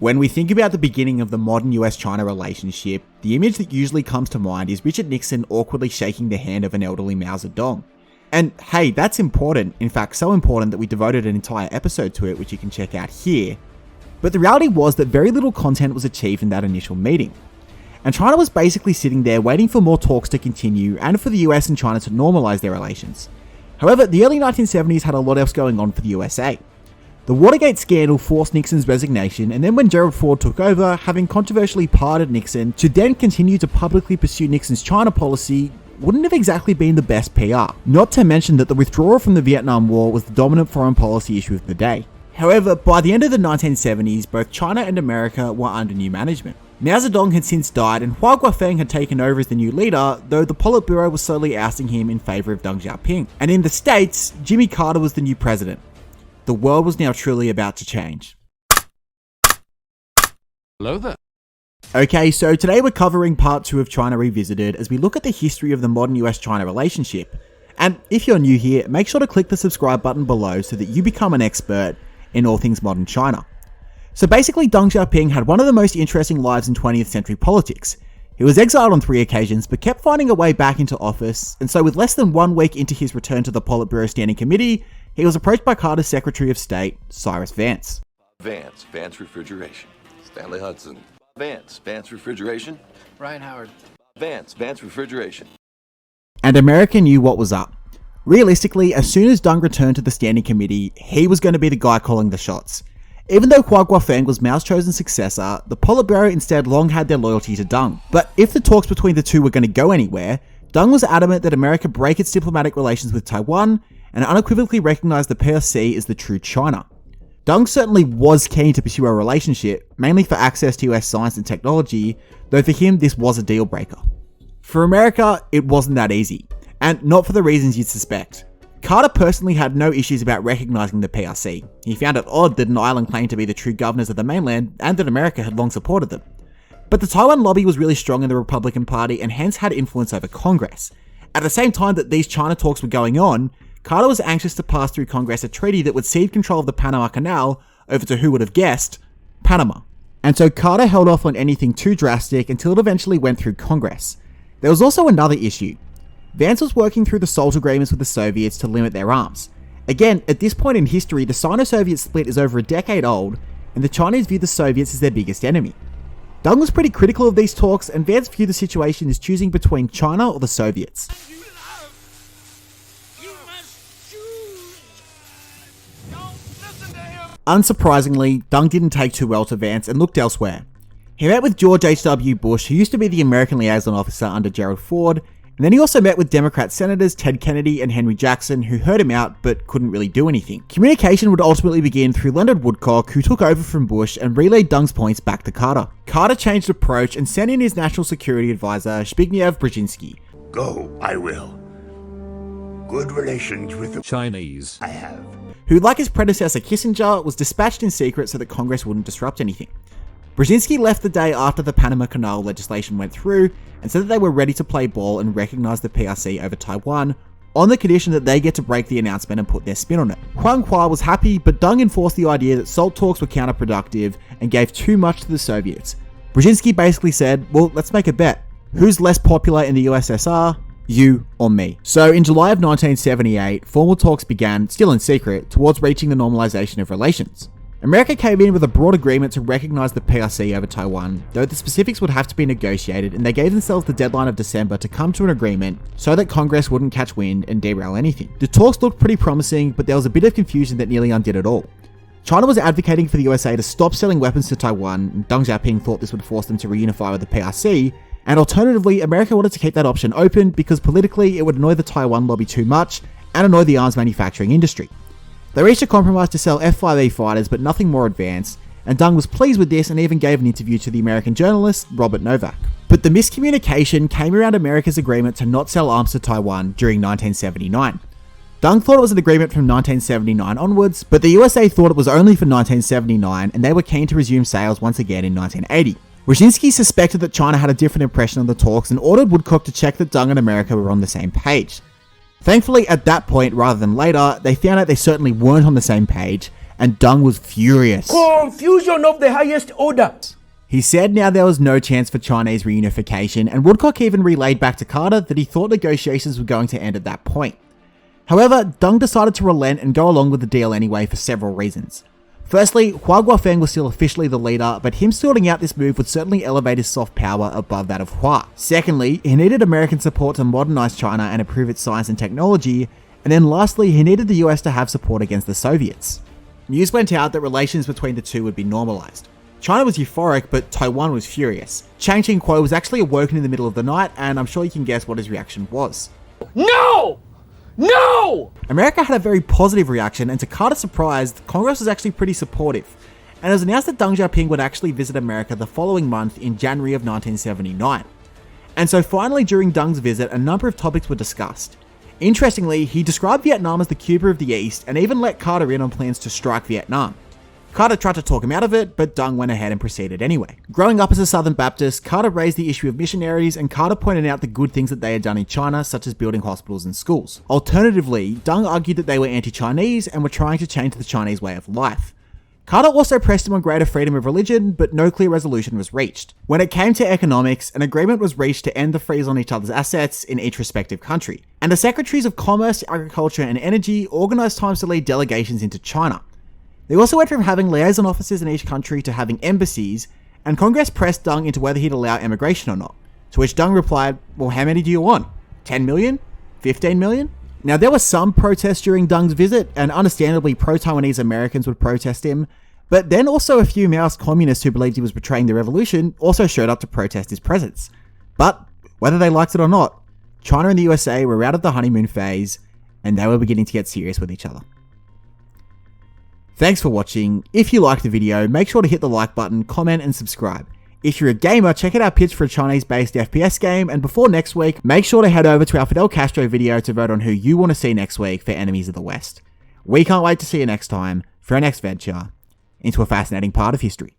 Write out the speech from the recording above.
When we think about the beginning of the modern US-China relationship, the image that usually comes to mind is Richard Nixon awkwardly shaking the hand of an elderly Mao Zedong. And hey, that's important, in fact so important that we devoted an entire episode to it, which you can check out here. But the reality was that very little content was achieved in that initial meeting. And China was basically sitting there waiting for more talks to continue and for the US and China to normalise their relations. However, the early 1970s had a lot else going on for the USA. The Watergate scandal forced Nixon's resignation, and then when Gerald Ford took over, having controversially pardoned Nixon, to then continue to publicly pursue Nixon's China policy wouldn't have exactly been the best PR. Not to mention that the withdrawal from the Vietnam War was the dominant foreign policy issue of the day. However, by the end of the 1970s, both China and America were under new management. Mao Zedong had since died and Hua Guofeng had taken over as the new leader, though the Politburo was slowly ousting him in favour of Deng Xiaoping. And in the States, Jimmy Carter was the new president. The world was now truly about to change. Hello there. Okay, so today we're covering part 2 of China Revisited as we look at the history of the modern US-China relationship. And if you're new here, make sure to click the subscribe button below so that you become an expert in all things modern China. So basically, Deng Xiaoping had one of the most interesting lives in 20th century politics. He was exiled on 3 occasions, but kept finding a way back into office, and so with less than 1 week into his return to the Politburo Standing Committee, he was approached by Carter's Secretary of State, Cyrus Vance. Vance Refrigeration. Stanley Hudson. Vance Refrigeration. Ryan Howard. Vance Refrigeration. And America knew what was up. Realistically, as soon as Deng returned to the Standing Committee, he was going to be the guy calling the shots. Even though Hua Guofeng was Mao's chosen successor, the Politburo instead long had their loyalty to Deng. But if the talks between the two were going to go anywhere, Deng was adamant that America break its diplomatic relations with Taiwan and unequivocally recognise the PRC as the true China. Deng certainly was keen to pursue a relationship, mainly for access to US science and technology, though for him this was a deal breaker. For America, it wasn't that easy, and not for the reasons you'd suspect. Carter personally had no issues about recognising the PRC. He found it odd that an island claimed to be the true governors of the mainland and that America had long supported them. But the Taiwan lobby was really strong in the Republican Party and hence had influence over Congress. At the same time that these China talks were going on, Carter was anxious to pass through Congress a treaty that would cede control of the Panama Canal over to who would have guessed, Panama. And so Carter held off on anything too drastic until it eventually went through Congress. There was also another issue. Vance was working through the SALT agreements with the Soviets to limit their arms. Again, at this point in history, the Sino-Soviet split is over a decade old, and the Chinese view the Soviets as their biggest enemy. Deng was pretty critical of these talks, and Vance viewed the situation as choosing between China or the Soviets. Unsurprisingly, Deng didn't take too well to Vance and looked elsewhere. He met with George H.W. Bush, who used to be the American liaison officer under Gerald Ford, and then he also met with Democrat Senators Ted Kennedy and Henry Jackson, who heard him out but couldn't really do anything. Communication would ultimately begin through Leonard Woodcock, who took over from Bush and relayed Deng's points back to Carter. Carter changed approach and sent in his national security advisor, Zbigniew Brzezinski. Go, I will. Good relations with the Chinese. I have. Who, like his predecessor Kissinger, was dispatched in secret so that Congress wouldn't disrupt anything. Brzezinski left the day after the Panama Canal legislation went through and said that they were ready to play ball and recognise the PRC over Taiwan on the condition that they get to break the announcement and put their spin on it. Huang Hua was happy, but Deng enforced the idea that SALT talks were counterproductive and gave too much to the Soviets. Brzezinski basically said, well, let's make a bet. Who's less popular in the USSR? You or me. So in July of 1978, formal talks began, still in secret, towards reaching the normalization of relations. America came in with a broad agreement to recognize the PRC over Taiwan, though the specifics would have to be negotiated, and they gave themselves the deadline of December to come to an agreement so that Congress wouldn't catch wind and derail anything. The talks looked pretty promising, but there was a bit of confusion that nearly undid it all. China was advocating for the USA to stop selling weapons to Taiwan, and Deng Xiaoping thought this would force them to reunify with the PRC, and alternatively, America wanted to keep that option open because politically it would annoy the Taiwan lobby too much and annoy the arms manufacturing industry. They reached a compromise to sell F-5E fighters, but nothing more advanced, and Deng was pleased with this and even gave an interview to the American journalist Robert Novak. But the miscommunication came around America's agreement to not sell arms to Taiwan during 1979. Deng thought it was an agreement from 1979 onwards, but the USA thought it was only for 1979 and they were keen to resume sales once again in 1980. Brzezinski suspected that China had a different impression of the talks and ordered Woodcock to check that Deng and America were on the same page. Thankfully, at that point, rather than later, they found out they certainly weren't on the same page, and Deng was furious. Confusion of the highest order. He said now there was no chance for Chinese reunification, and Woodcock even relayed back to Carter that he thought negotiations were going to end at that point. However, Deng decided to relent and go along with the deal anyway for several reasons. Firstly, Hua Guofeng was still officially the leader, but him sorting out this move would certainly elevate his soft power above that of Hua. Secondly, he needed American support to modernize China and improve its science and technology, and then lastly, he needed the US to have support against the Soviets. News went out that relations between the two would be normalized. China was euphoric, but Taiwan was furious. Chiang Ching-kuo was actually awoken in the middle of the night, and I'm sure you can guess what his reaction was. No! No! America had a very positive reaction, and to Carter's surprise, Congress was actually pretty supportive. And it was announced that Deng Xiaoping would actually visit America the following month in January of 1979. And so finally during Deng's visit, a number of topics were discussed. Interestingly, he described Vietnam as the Cuba of the East, and even let Carter in on plans to strike Vietnam. Carter tried to talk him out of it, but Deng went ahead and proceeded anyway. Growing up as a Southern Baptist, Carter raised the issue of missionaries, and Carter pointed out the good things that they had done in China, such as building hospitals and schools. Alternatively, Deng argued that they were anti-Chinese and were trying to change the Chinese way of life. Carter also pressed him on greater freedom of religion, but no clear resolution was reached. When it came to economics, an agreement was reached to end the freeze on each other's assets in each respective country, and the Secretaries of Commerce, Agriculture and Energy organised times to lead delegations into China. They also went from having liaison officers in each country to having embassies, and Congress pressed Deng into whether he'd allow emigration or not, to which Deng replied, well, how many do you want? 10 million? 15 million? Now, there were some protests during Deng's visit, and understandably pro-Taiwanese Americans would protest him, but then also a few Maoist communists who believed he was betraying the revolution also showed up to protest his presence. But, whether they liked it or not, China and the USA were out of the honeymoon phase, and they were beginning to get serious with each other. Thanks for watching. If you liked the video, make sure to hit the like button, comment and subscribe. If you're a gamer, check out our pitch for a Chinese-based FPS game, and before next week, make sure to head over to our Fidel Castro video to vote on who you want to see next week for Enemies of the West. We can't wait to see you next time for our next venture into a fascinating part of history.